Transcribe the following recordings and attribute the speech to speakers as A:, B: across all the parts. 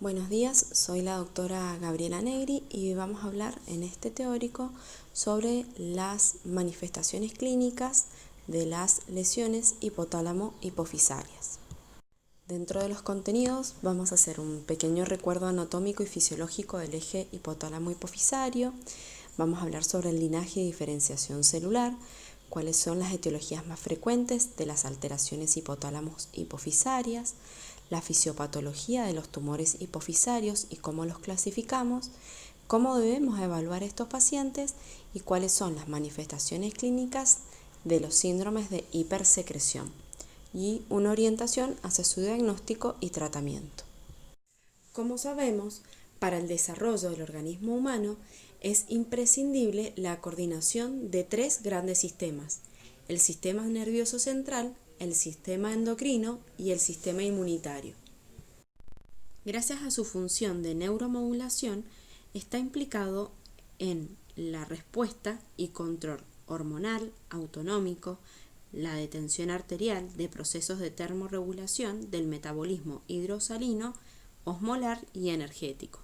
A: Buenos días, soy la doctora Gabriela Negri y vamos a hablar en este teórico sobre las manifestaciones clínicas de las lesiones hipotálamo-hipofisarias. Dentro de los contenidos vamos a hacer un pequeño recuerdo anatómico y fisiológico del eje hipotálamo-hipofisario. Vamos a hablar sobre el linaje y diferenciación celular, cuáles son las etiologías más frecuentes de las alteraciones hipotálamos-hipofisarias, la fisiopatología de los tumores hipofisarios y cómo los clasificamos, cómo debemos evaluar estos pacientes y cuáles son las manifestaciones clínicas de los síndromes de hipersecreción y una orientación hacia su diagnóstico y tratamiento. Como sabemos, para el desarrollo del organismo humano es imprescindible la coordinación de tres grandes sistemas: el sistema nervioso central, el sistema endocrino y el sistema inmunitario. Gracias a su función de neuromodulación, está implicado en la respuesta y control hormonal, autonómico, la detención arterial de procesos de termorregulación del metabolismo hidrosalino, osmolar y energético.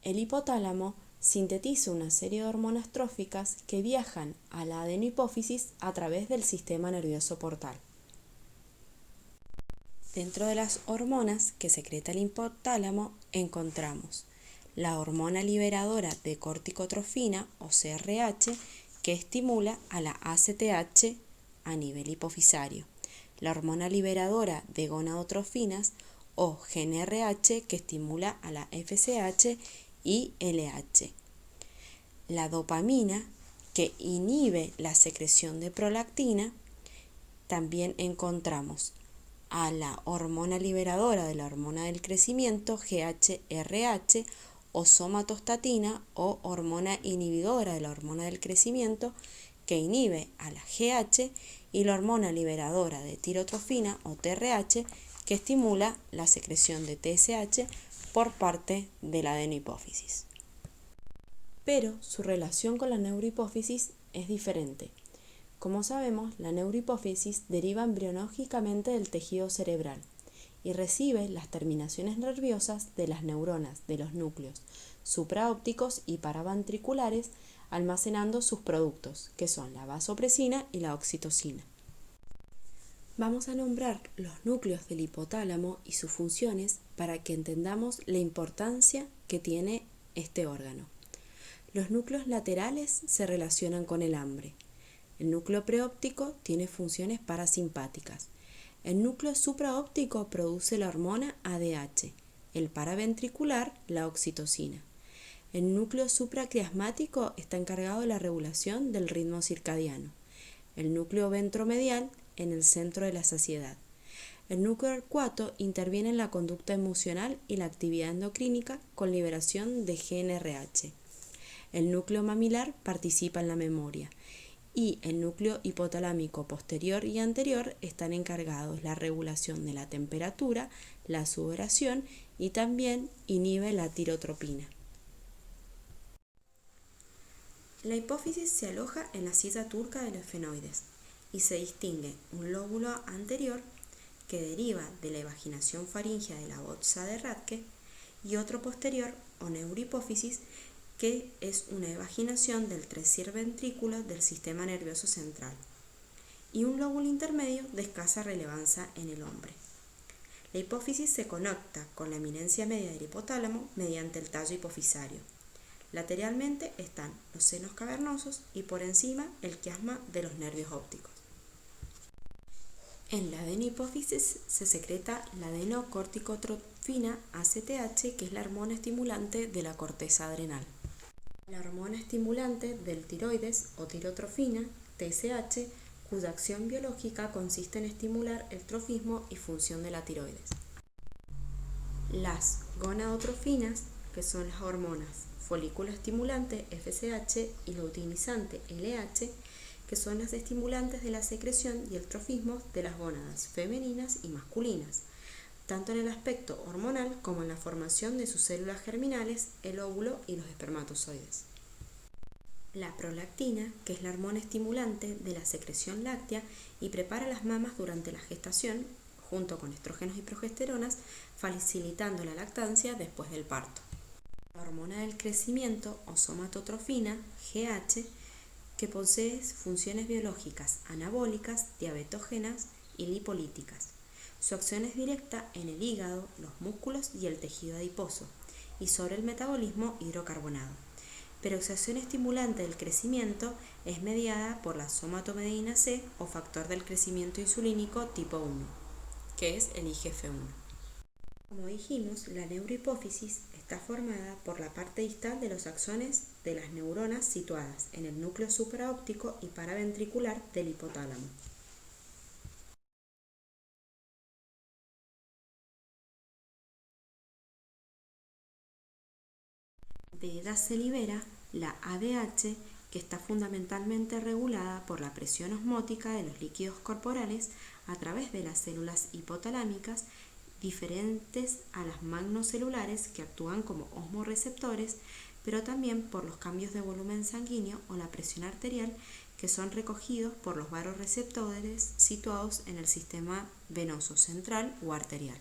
A: El hipotálamo sintetiza una serie de hormonas tróficas que viajan a la adenohipófisis a través del sistema nervioso portal. Dentro de las hormonas que secreta el hipotálamo encontramos la hormona liberadora de corticotrofina o CRH, que estimula a la ACTH a nivel hipofisario, la hormona liberadora de gonadotrofinas o GnRH, que estimula a la FSH y LH, la dopamina, que inhibe la secreción de prolactina. También encontramos a la hormona liberadora de la hormona del crecimiento, GHRH, o somatostatina o hormona inhibidora de la hormona del crecimiento, que inhibe a la GH, y la hormona liberadora de tirotrofina o TRH, que estimula la secreción de TSH por parte de la adenohipófisis. Pero su relación con la neurohipófisis es diferente. Como sabemos, la neurohipófisis deriva embrionológicamente del tejido cerebral y recibe las terminaciones nerviosas de las neuronas de los núcleos supraópticos y paraventriculares, almacenando sus productos, que son la vasopresina y la oxitocina. Vamos a nombrar los núcleos del hipotálamo y sus funciones para que entendamos la importancia que tiene este órgano. Los núcleos laterales se relacionan con el hambre. El núcleo preóptico tiene funciones parasimpáticas. El núcleo supraóptico produce la hormona ADH, el paraventricular la oxitocina. El núcleo supraquiasmático está encargado de la regulación del ritmo circadiano. El núcleo ventromedial en el centro de la saciedad. El núcleo arcuato interviene en la conducta emocional y la actividad endocrínica con liberación de GnRH. El núcleo mamilar participa en la memoria. Y el núcleo hipotalámico posterior y anterior están encargados la regulación de la temperatura, la sudoración y también inhibe la tirotropina. La hipófisis se aloja en la silla turca de los efenoides y se distingue un lóbulo anterior que deriva de la evaginación faríngea de la bolsa de Rathke y otro posterior o neurohipófisis, que es una evaginación del tercer ventrículo del sistema nervioso central, y un lóbulo intermedio de escasa relevancia en el hombre. La hipófisis se conecta con la eminencia media del hipotálamo mediante el tallo hipofisario. Lateralmente están los senos cavernosos y por encima el quiasma de los nervios ópticos. En la adenohipófisis se secreta la adenocorticotrofina ACTH, que es la hormona estimulante de la corteza adrenal. La hormona estimulante del tiroides o tirotrofina, TSH, cuya acción biológica consiste en estimular el trofismo y función de la tiroides. Las gonadotrofinas, que son las hormonas folículo estimulante, FSH, y luteinizante, LH, que son las estimulantes de la secreción y el trofismo de las gónadas femeninas y masculinas, tanto en el aspecto hormonal como en la formación de sus células germinales, el óvulo y los espermatozoides. La prolactina, que es la hormona estimulante de la secreción láctea y prepara las mamas durante la gestación, junto con estrógenos y progesteronas, facilitando la lactancia después del parto. La hormona del crecimiento o somatotrofina, GH, que posee funciones biológicas anabólicas, diabetógenas y lipolíticas. Su acción es directa en el hígado, los músculos y el tejido adiposo, y sobre el metabolismo hidrocarbonado. Pero su acción estimulante del crecimiento es mediada por la somatomedina C o factor del crecimiento insulínico tipo 1, que es el IGF-1. Como dijimos, la neurohipófisis está formada por la parte distal de los axones de las neuronas situadas en el núcleo supraóptico y paraventricular del hipotálamo. De ella se libera la ADH, que está fundamentalmente regulada por la presión osmótica de los líquidos corporales a través de las células hipotalámicas, diferentes a las magnocelulares que actúan como osmorreceptores, pero también por los cambios de volumen sanguíneo o la presión arterial que son recogidos por los vasoreceptores situados en el sistema venoso central o arterial.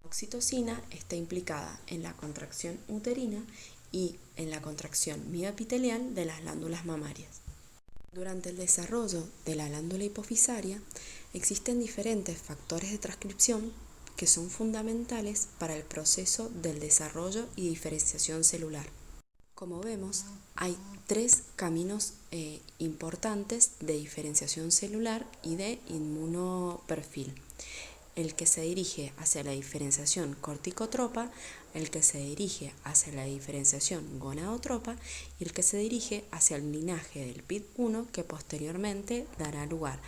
A: La oxitocina está implicada en la contracción uterina y en la contracción mioepitelial de las glándulas mamarias. Durante el desarrollo de la glándula hipofisaria existen diferentes factores de transcripción que son fundamentales para el proceso del desarrollo y diferenciación celular. Como vemos, hay tres caminos importantes de diferenciación celular y de inmunoperfil. El que se dirige hacia la diferenciación corticotropa, el que se dirige hacia la diferenciación gonadotropa y el que se dirige hacia el linaje del PID1, que posteriormente dará lugar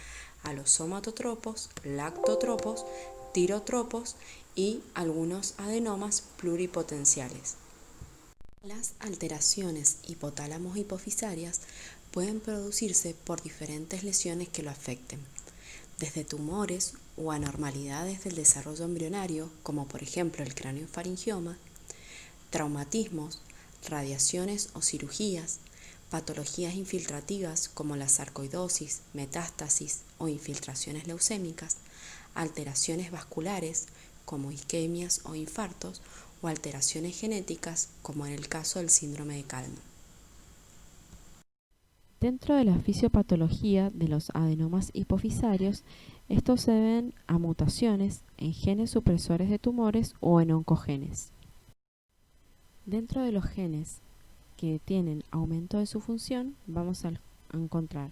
A: a los somatotropos, lactotropos, tirotropos y algunos adenomas pluripotenciales. Las alteraciones hipotálamos hipofisarias pueden producirse por diferentes lesiones que lo afecten, desde tumores o anormalidades del desarrollo embrionario, como por ejemplo el craneofaringioma, traumatismos, radiaciones o cirugías, patologías infiltrativas como la sarcoidosis, metástasis o infiltraciones leucémicas, alteraciones vasculares como isquemias o infartos, o alteraciones genéticas como en el caso del síndrome de Kallmann.
B: Dentro de la fisiopatología de los adenomas hipofisarios, estos se deben a mutaciones en genes supresores de tumores o en oncogenes. Dentro de los genes que tienen aumento de su función, vamos a encontrar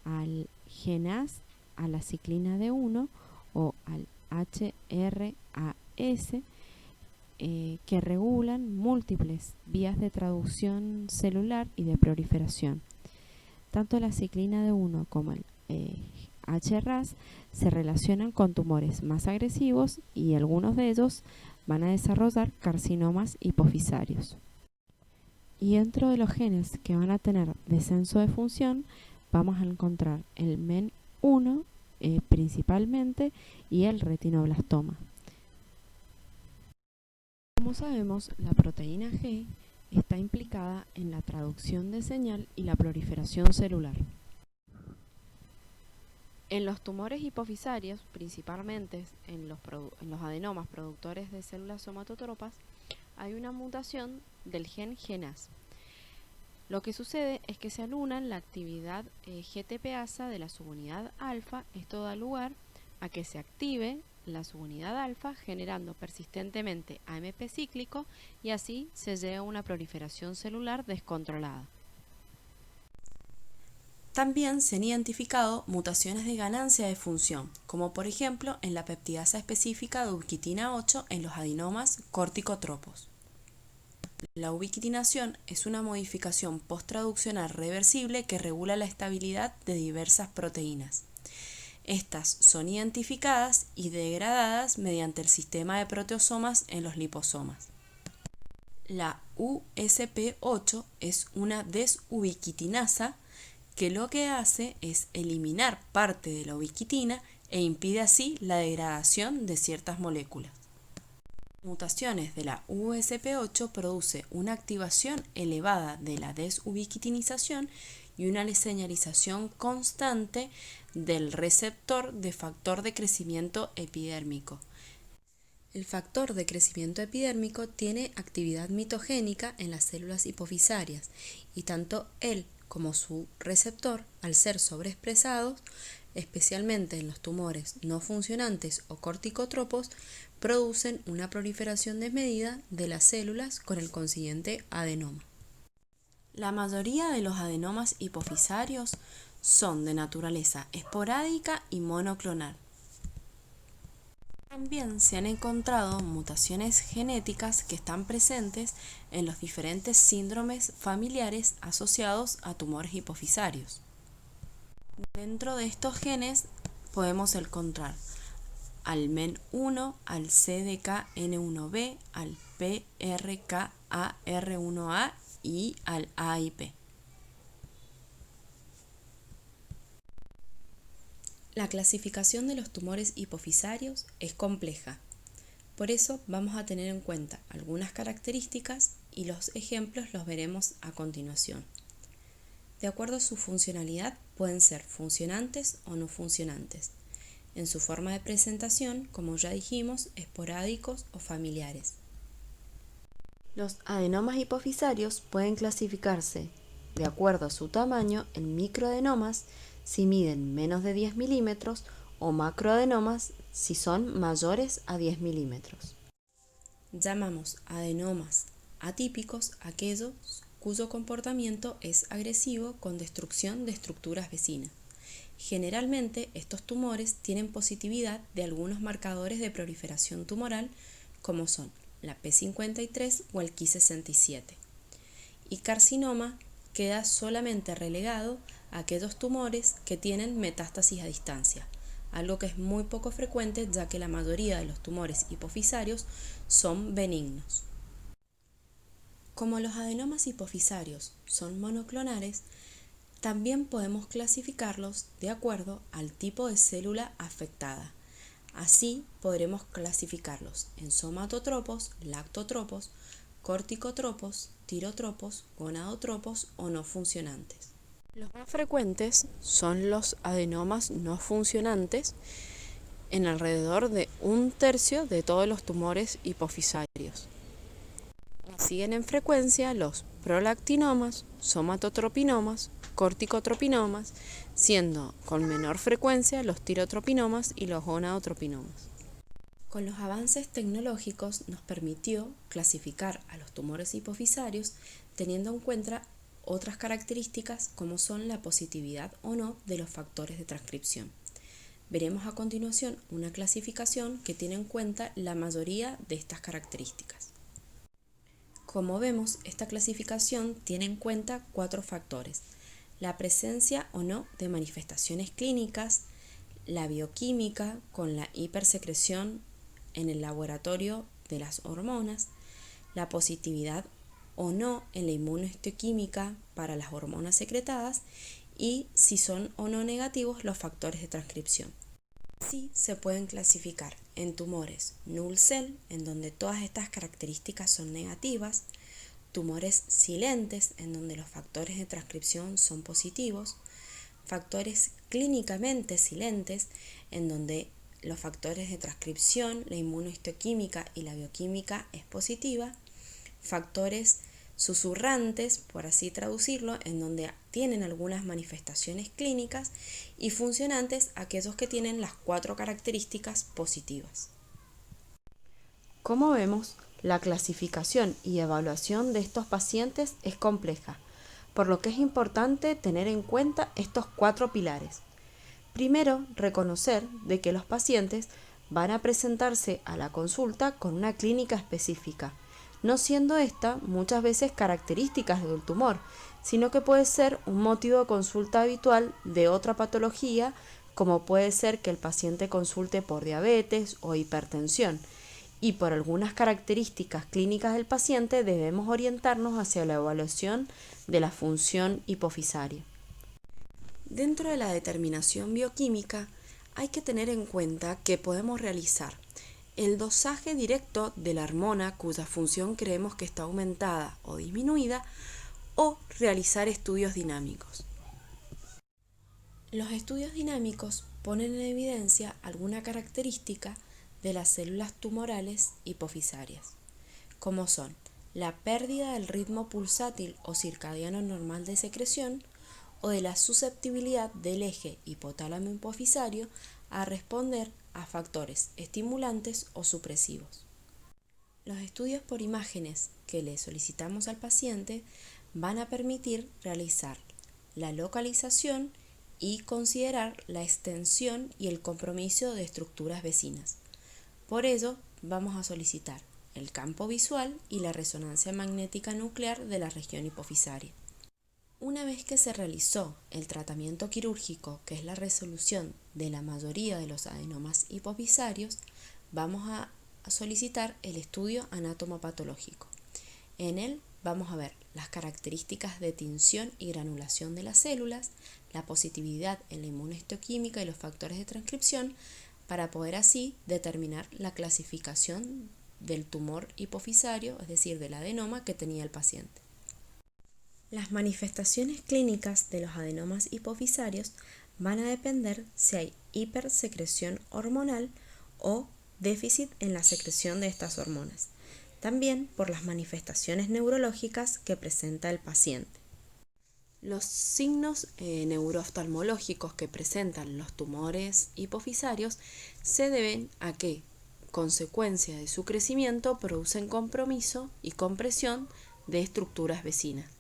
B: al GenAs, a la ciclina D1 o al HRAS, que regulan múltiples vías de traducción celular y de proliferación. Tanto la ciclina D1 como el HRAS se relacionan con tumores más agresivos y algunos de ellos van a desarrollar carcinomas hipofisarios. Y dentro de los genes que van a tener descenso de función, vamos a encontrar el MEN1 principalmente y el retinoblastoma. Como sabemos, la proteína G está implicada en la traducción de señal y la proliferación celular. En los tumores hipofisarios, principalmente en los adenomas productores de células somatotropas, hay una mutación del gen GenAs. Lo que sucede es que se anulan la actividad GTPasa de la subunidad alfa. Esto da lugar a que se active la subunidad alfa generando persistentemente AMP cíclico y así se llega a una proliferación celular descontrolada.
A: También se han identificado mutaciones de ganancia de función, como por ejemplo en la peptidasa específica de ubiquitina 8 en los adenomas corticotropos. La ubiquitinación es una modificación posttraduccional reversible que regula la estabilidad de diversas proteínas. Estas son identificadas y degradadas mediante el sistema de proteosomas en los liposomas. La USP8 es una desubiquitinasa que lo que hace es eliminar parte de la ubiquitina e impide así la degradación de ciertas moléculas. Mutaciones de la USP8 produce una activación elevada de la desubiquitinización y una señalización constante del receptor de factor de crecimiento epidérmico. El factor de crecimiento epidérmico tiene actividad mitogénica en las células hipofisarias y tanto él como su receptor, al ser sobreexpresados, especialmente en los tumores no funcionantes o corticotropos, producen una proliferación desmedida de las células con el consiguiente adenoma. La mayoría de los adenomas hipofisarios son de naturaleza esporádica y monoclonal. También se han encontrado mutaciones genéticas que están presentes en los diferentes síndromes familiares asociados a tumores hipofisarios. Dentro de estos genes podemos encontrar al MEN1, al CDKN1B, al PRKAR1A y al AIP. La clasificación de los tumores hipofisarios es compleja. Por eso vamos a tener en cuenta algunas características y los ejemplos los veremos a continuación. De acuerdo a su funcionalidad, pueden ser funcionantes o no funcionantes. En su forma de presentación, como ya dijimos, esporádicos o familiares. Los adenomas hipofisarios pueden clasificarse de acuerdo a su tamaño en microadenomas si miden menos de 10 milímetros o macroadenomas si son mayores a 10 milímetros. Llamamos adenomas atípicos aquellos cuyo comportamiento es agresivo con destrucción de estructuras vecinas. Generalmente estos tumores tienen positividad de algunos marcadores de proliferación tumoral como son la P53 o el Ki67. Y carcinoma queda solamente relegado a aquellos tumores que tienen metástasis a distancia, algo que es muy poco frecuente ya que la mayoría de los tumores hipofisarios son benignos. Como los adenomas hipofisarios son monoclonales, también podemos clasificarlos de acuerdo al tipo de célula afectada. Así podremos clasificarlos en somatotropos, lactotropos, corticotropos, tirotropos, gonadotropos o no funcionantes. Los más frecuentes son los adenomas no funcionantes, en alrededor de 1/3 de todos los tumores hipofisarios. Siguen en frecuencia los prolactinomas, somatotropinomas, corticotropinomas, siendo con menor frecuencia los tirotropinomas y los gonadotropinomas. Con los avances tecnológicos nos permitió clasificar a los tumores hipofisarios teniendo en cuenta otras características como son la positividad o no de los factores de transcripción. Veremos a continuación una clasificación que tiene en cuenta la mayoría de estas características. Como vemos, esta clasificación tiene en cuenta 4 factores: la presencia o no de manifestaciones clínicas, la bioquímica con la hipersecreción en el laboratorio de las hormonas, la positividad o no en la inmunohistoquímica para las hormonas secretadas y si son o no negativos los factores de transcripción. Así se pueden clasificar en tumores null cell, en donde todas estas características son negativas, tumores silentes, en donde los factores de transcripción son positivos, factores clínicamente silentes, en donde los factores de transcripción, la inmunohistoquímica y la bioquímica es positiva, factores susurrantes, por así traducirlo, en donde tienen algunas manifestaciones clínicas, y funcionantes, aquellos que tienen las 4 características positivas. Como vemos, la clasificación y evaluación de estos pacientes es compleja, por lo que es importante tener en cuenta estos 4 pilares. Primero, reconocer de que los pacientes van a presentarse a la consulta con una clínica específica, no siendo esta muchas veces características del tumor, sino que puede ser un motivo de consulta habitual de otra patología, como puede ser que el paciente consulte por diabetes o hipertensión, y por algunas características clínicas del paciente debemos orientarnos hacia la evaluación de la función hipofisaria. Dentro de la determinación bioquímica hay que tener en cuenta que podemos realizar el dosaje directo de la hormona cuya función creemos que está aumentada o disminuida, o realizar estudios dinámicos. Los estudios dinámicos ponen en evidencia alguna característica de las células tumorales hipofisarias, como son la pérdida del ritmo pulsátil o circadiano normal de secreción o de la susceptibilidad del eje hipotálamo hipofisario a responder a factores estimulantes o supresivos. Los estudios por imágenes que le solicitamos al paciente van a permitir realizar la localización y considerar la extensión y el compromiso de estructuras vecinas. Por ello, vamos a solicitar el campo visual y la resonancia magnética nuclear de la región hipofisaria. Una vez que se realizó el tratamiento quirúrgico, que es la resolución de la mayoría de los adenomas hipofisarios, vamos a solicitar el estudio anatomopatológico. En él vamos a ver las características de tinción y granulación de las células, la positividad en la inmunohistoquímica y los factores de transcripción, para poder así determinar la clasificación del tumor hipofisario, es decir, del adenoma que tenía el paciente. Las manifestaciones clínicas de los adenomas hipofisarios van a depender si hay hipersecreción hormonal o déficit en la secreción de estas hormonas, también por las manifestaciones neurológicas que presenta el paciente. Los signos neurooftalmológicos que presentan los tumores hipofisarios se deben a que, consecuencia de su crecimiento, producen compromiso y compresión de estructuras vecinas.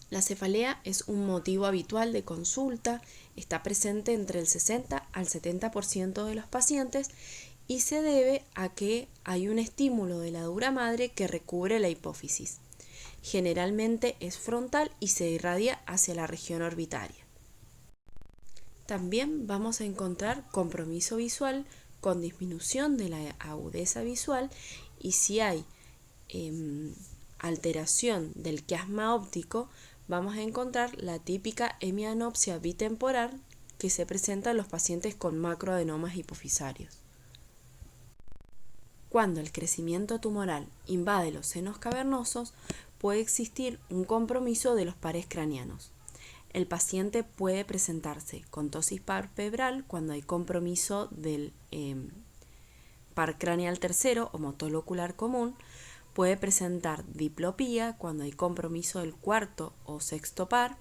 A: La cefalea es un motivo habitual de consulta, está presente entre el 60 al 70% de los pacientes y se debe a que hay un estímulo de la dura madre que recubre la hipófisis. Generalmente es frontal y se irradia hacia la región orbitaria. También vamos a encontrar compromiso visual con disminución de la agudeza visual y si hay alteración del quiasma óptico, vamos a encontrar la típica hemianopsia bitemporal que se presenta en los pacientes con macroadenomas hipofisarios. Cuando el crecimiento tumoral invade los senos cavernosos, puede existir un compromiso de los pares craneanos. El paciente puede presentarse con ptosis palpebral cuando hay compromiso del par craneal tercero o módulo ocular común. Puede presentar diplopía cuando hay compromiso del cuarto o sexto par,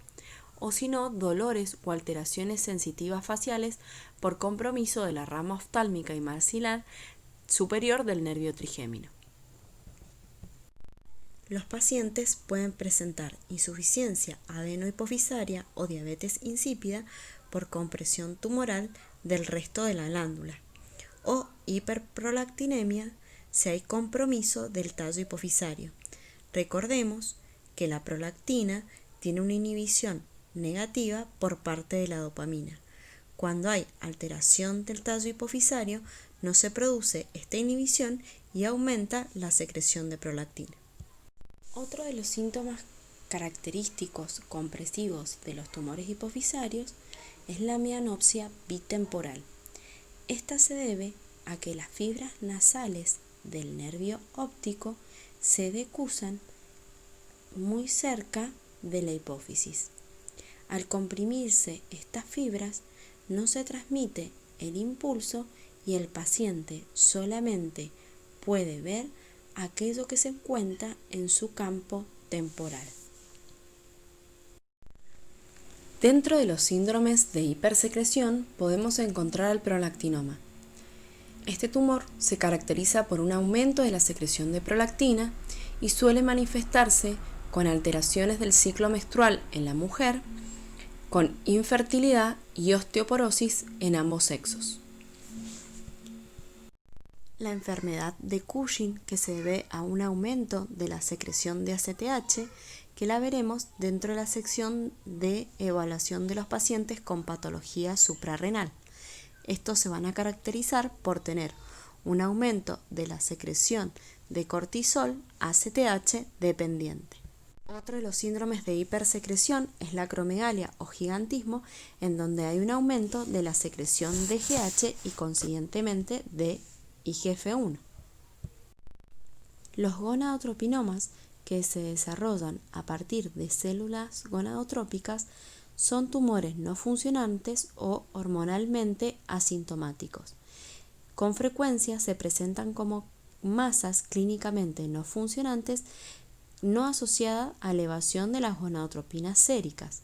A: o si no, dolores o alteraciones sensitivas faciales por compromiso de la rama oftálmica y maxilar superior del nervio trigémino. Los pacientes pueden presentar insuficiencia adenohipofisaria o diabetes insípida por compresión tumoral del resto de la glándula, o hiperprolactinemia si hay compromiso del tallo hipofisario. Recordemos que la prolactina tiene una inhibición negativa por parte de la dopamina. Cuando hay alteración del tallo hipofisario, no se produce esta inhibición y aumenta la secreción de prolactina. Otro de los síntomas característicos compresivos de los tumores hipofisarios es la mianopsia bitemporal. Esta se debe a que las fibras nasales del nervio óptico se decusan muy cerca de la hipófisis. Al comprimirse estas fibras, no se transmite el impulso y el paciente solamente puede ver aquello que se encuentra en su campo temporal. Dentro de los síndromes de hipersecreción podemos encontrar el prolactinoma. Este tumor se caracteriza por un aumento de la secreción de prolactina y suele manifestarse con alteraciones del ciclo menstrual en la mujer, con infertilidad y osteoporosis en ambos sexos. La enfermedad de Cushing, que se debe a un aumento de la secreción de ACTH, que la veremos dentro de la sección de evaluación de los pacientes con patología suprarrenal. Estos se van a caracterizar por tener un aumento de la secreción de cortisol ACTH dependiente. Otro de los síndromes de hipersecreción es la acromegalia o gigantismo, en donde hay un aumento de la secreción de GH y consiguientemente de IGF-1. Los gonadotropinomas, que se desarrollan a partir de células gonadotrópicas, son tumores no funcionantes o hormonalmente asintomáticos. Con frecuencia se presentan como masas clínicamente no funcionantes no asociadas a elevación de las gonadotropinas séricas.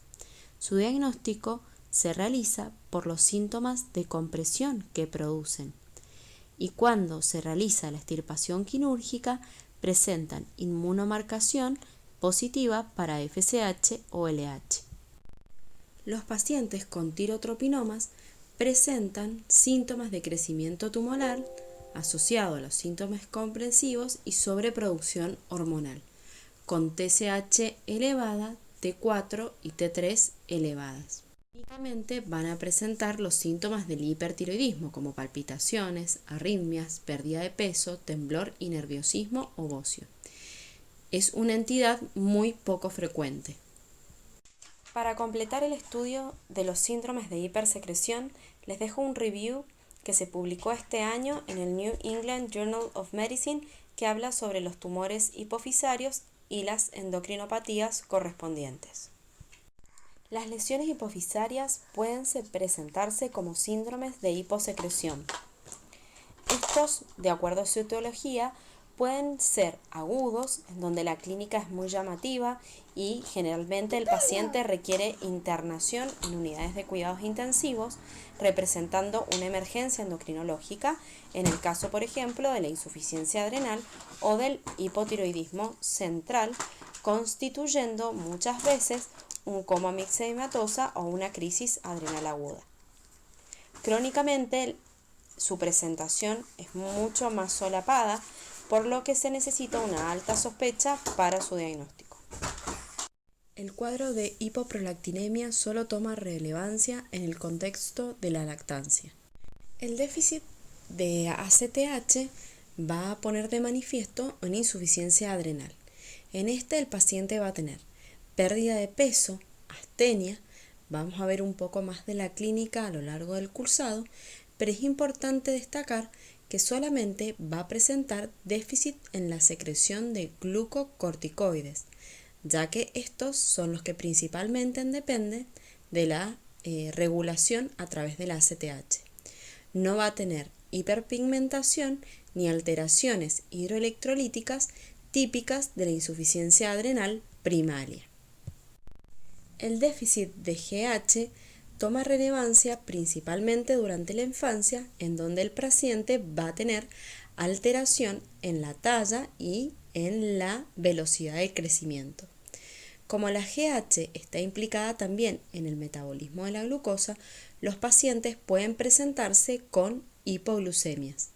A: Su diagnóstico se realiza por los síntomas de compresión que producen y cuando se realiza la extirpación quirúrgica presentan inmunomarcación positiva para FSH o LH. Los pacientes con tirotropinomas presentan síntomas de crecimiento tumoral asociado a los síntomas comprensivos y sobreproducción hormonal, con TSH elevada, T4 y T3 elevadas. Clínicamente van a presentar los síntomas del hipertiroidismo como palpitaciones, arritmias, pérdida de peso, temblor y nerviosismo o bocio. Es una entidad muy poco frecuente. Para completar el estudio de los síndromes de hipersecreción, les dejo un review que se publicó este año en el New England Journal of Medicine que habla sobre los tumores hipofisarios y las endocrinopatías correspondientes. Las lesiones hipofisarias pueden presentarse como síndromes de hiposecreción. Estos, de acuerdo a su etiología, pueden ser agudos, en donde la clínica es muy llamativa y generalmente el paciente requiere internación en unidades de cuidados intensivos, representando una emergencia endocrinológica en el caso, por ejemplo, de la insuficiencia adrenal o del hipotiroidismo central, constituyendo muchas veces un coma mixedematosa o una crisis adrenal aguda. Crónicamente, su presentación es mucho más solapada, por lo que se necesita una alta sospecha para su diagnóstico. El cuadro de hipoprolactinemia solo toma relevancia en el contexto de la lactancia. El déficit de ACTH va a poner de manifiesto una insuficiencia adrenal. En este el paciente va a tener pérdida de peso, astenia, vamos a ver un poco más de la clínica a lo largo del cursado, pero es importante destacar que solamente va a presentar déficit en la secreción de glucocorticoides, ya que estos son los que principalmente dependen de la regulación a través de la ACTH. No va a tener hiperpigmentación ni alteraciones hidroelectrolíticas típicas de la insuficiencia adrenal primaria. El déficit de GH toma relevancia principalmente durante la infancia, en donde el paciente va a tener alteración en la talla y en la velocidad de crecimiento. Como la GH está implicada también en el metabolismo de la glucosa, los pacientes pueden presentarse con hipoglucemias.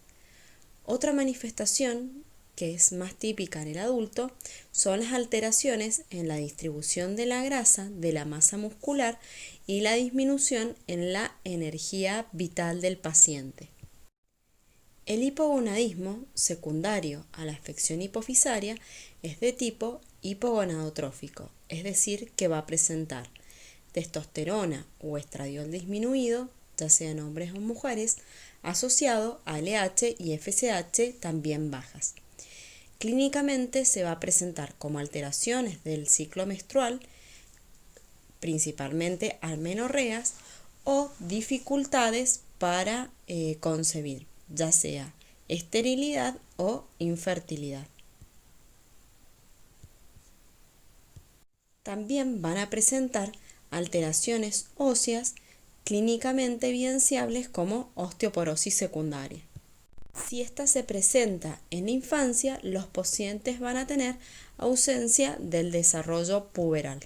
A: Otra manifestación que es más típica en el adulto son las alteraciones en la distribución de la grasa, de la masa muscular y la disminución en la energía vital del paciente. El hipogonadismo, secundario a la afección hipofisaria, es de tipo hipogonadotrófico, es decir, que va a presentar testosterona o estradiol disminuido, ya sea en hombres o mujeres, asociado a LH y FSH también bajas. Clínicamente se va a presentar como alteraciones del ciclo menstrual, principalmente amenorreas o dificultades para concebir, ya sea esterilidad o infertilidad. También van a presentar alteraciones óseas clínicamente evidenciables como osteoporosis secundaria. Si esta se presenta en la infancia, los pacientes van a tener ausencia del desarrollo puberal.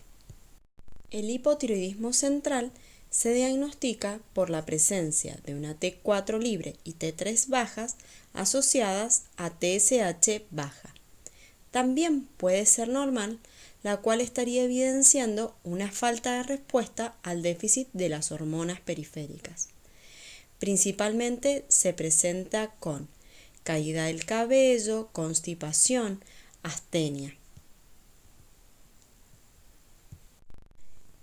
A: El hipotiroidismo central se diagnostica por la presencia de una T4 libre y T3 bajas asociadas a TSH baja. También puede ser normal, la cual estaría evidenciando una falta de respuesta al déficit de las hormonas periféricas. Principalmente se presenta con caída del cabello, constipación, astenia.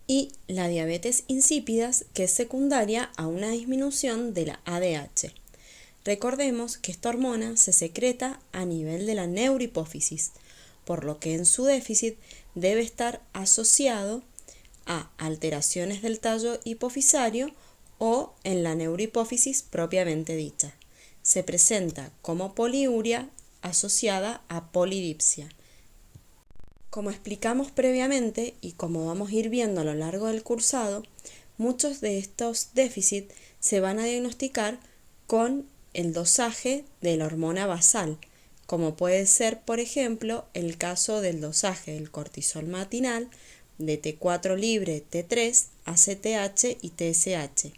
A: Y la diabetes insípidas, que es secundaria a una disminución de la ADH. Recordemos que esta hormona se secreta a nivel de la neurohipófisis, por lo que en su déficit debe estar asociado a alteraciones del tallo hipofisario o en la neurohipófisis propiamente dicha. Se presenta como poliuria asociada a polidipsia. Como explicamos previamente y como vamos a ir viendo a lo largo del cursado, muchos de estos déficits se van a diagnosticar con el dosaje de la hormona basal, como puede ser, por ejemplo, el caso del dosaje del cortisol matinal, de T4 libre, T3, ACTH y TSH.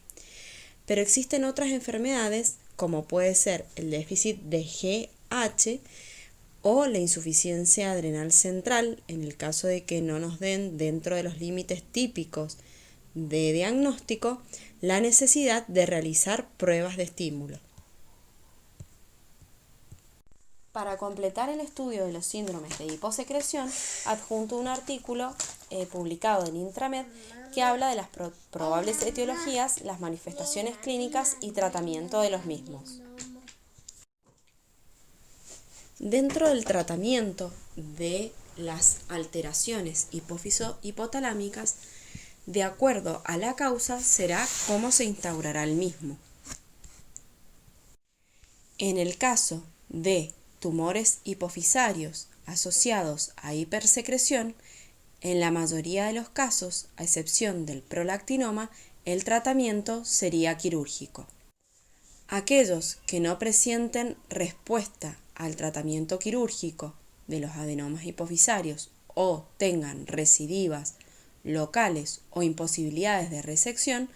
A: Pero existen otras enfermedades, como puede ser el déficit de GH o la insuficiencia adrenal central, en el caso de que no nos den dentro de los límites típicos de diagnóstico la necesidad de realizar pruebas de estímulo. Para completar el estudio de los síndromes de hiposecreción, adjunto un artículo publicado en Intramed que habla de las probables etiologías, las manifestaciones clínicas y tratamiento de los mismos. Dentro del tratamiento de las alteraciones hipófiso-hipotalámicas, de acuerdo a la causa, será cómo se instaurará el mismo. En el caso de tumores hipofisarios asociados a hipersecreción, en la mayoría de los casos, a excepción del prolactinoma, el tratamiento sería quirúrgico. Aquellos que no presienten respuesta al tratamiento quirúrgico de los adenomas hipofisarios o tengan recidivas locales o imposibilidades de resección,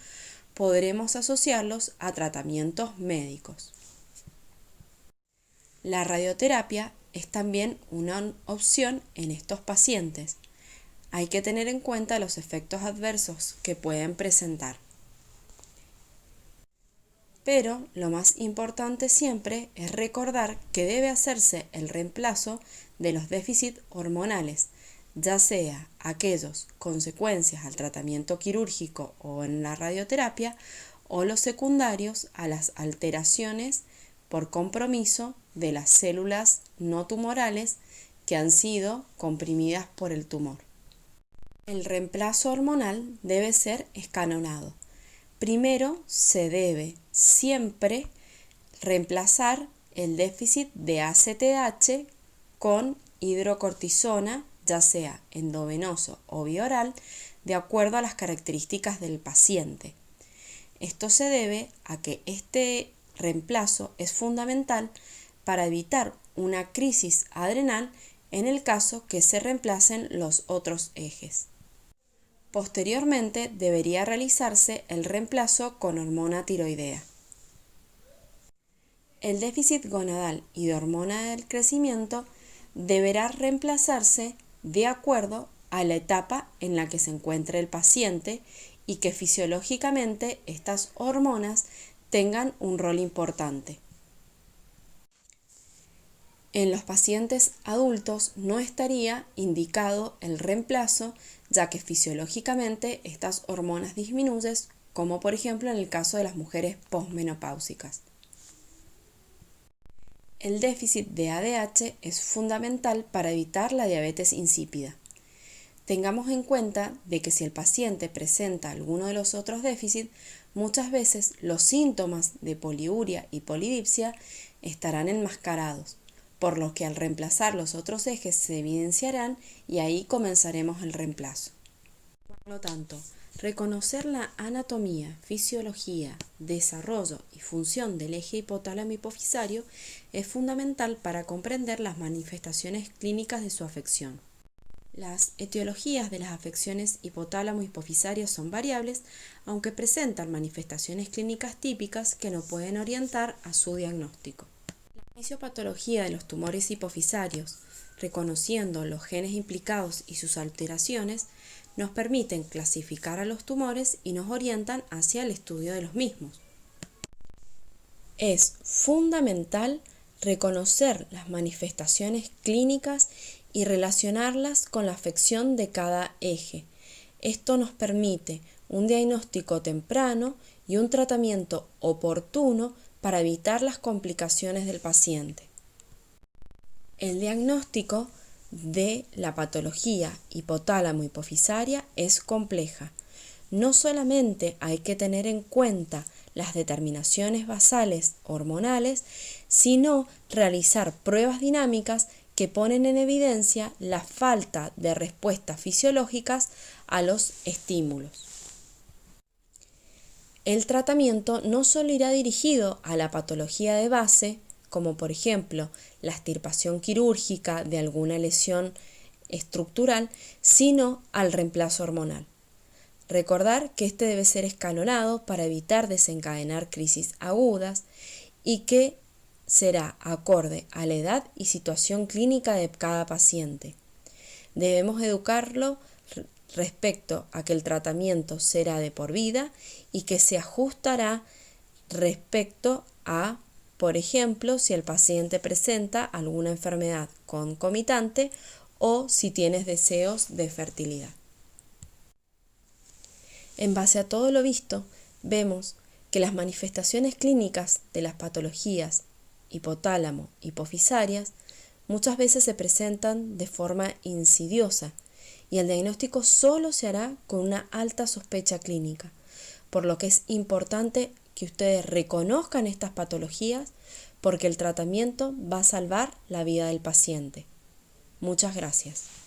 A: podremos asociarlos a tratamientos médicos. La radioterapia es también una opción en estos pacientes. Hay que tener en cuenta los efectos adversos que pueden presentar. Pero lo más importante siempre es recordar que debe hacerse el reemplazo de los déficits hormonales, ya sea aquellos consecuencias al tratamiento quirúrgico o en la radioterapia, o los secundarios a las alteraciones por compromiso de las células no tumorales que han sido comprimidas por el tumor. El reemplazo hormonal debe ser escalonado. Primero se debe siempre reemplazar el déficit de ACTH con hidrocortisona, ya sea endovenoso o bioral, de acuerdo a las características del paciente. Esto se debe a que este reemplazo es fundamental para evitar una crisis adrenal en el caso que se reemplacen los otros ejes. Posteriormente debería realizarse el reemplazo con hormona tiroidea. El déficit gonadal y de hormona del crecimiento deberá reemplazarse de acuerdo a la etapa en la que se encuentre el paciente y que fisiológicamente estas hormonas tengan un rol importante. En los pacientes adultos no estaría indicado el reemplazo, ya que fisiológicamente estas hormonas disminuyen, como por ejemplo en el caso de las mujeres posmenopáusicas. El déficit de ADH es fundamental para evitar la diabetes insípida. Tengamos en cuenta de que si el paciente presenta alguno de los otros déficits, muchas veces los síntomas de poliuria y polidipsia estarán enmascarados, por lo que al reemplazar los otros ejes se evidenciarán y ahí comenzaremos el reemplazo. Por lo tanto, reconocer la anatomía, fisiología, desarrollo y función del eje hipotálamo-hipofisario es fundamental para comprender las manifestaciones clínicas de su afección. Las etiologías de las afecciones hipotálamo-hipofisarias son variables, aunque presentan manifestaciones clínicas típicas que nos pueden orientar a su diagnóstico. La fisiopatología de los tumores hipofisarios, reconociendo los genes implicados y sus alteraciones, nos permiten clasificar a los tumores y nos orientan hacia el estudio de los mismos. Es fundamental reconocer las manifestaciones clínicas y relacionarlas con la afección de cada eje. Esto nos permite un diagnóstico temprano y un tratamiento oportuno para evitar las complicaciones del paciente. El diagnóstico de la patología hipotálamo-hipofisaria es compleja. No solamente hay que tener en cuenta las determinaciones basales hormonales, sino realizar pruebas dinámicas que ponen en evidencia la falta de respuestas fisiológicas a los estímulos. El tratamiento no solo irá dirigido a la patología de base, como por ejemplo la extirpación quirúrgica de alguna lesión estructural, sino al reemplazo hormonal. Recordar que este debe ser escalonado para evitar desencadenar crisis agudas y que será acorde a la edad y situación clínica de cada paciente. Debemos educarlo respecto a que el tratamiento será de por vida y que se ajustará respecto a, por ejemplo, si el paciente presenta alguna enfermedad concomitante o si tienes deseos de fertilidad. En base a todo lo visto, vemos que las manifestaciones clínicas de las patologías hipotálamo-hipofisarias muchas veces se presentan de forma insidiosa y el diagnóstico solo se hará con una alta sospecha clínica, por lo que es importante que ustedes reconozcan estas patologías porque el tratamiento va a salvar la vida del paciente. Muchas gracias.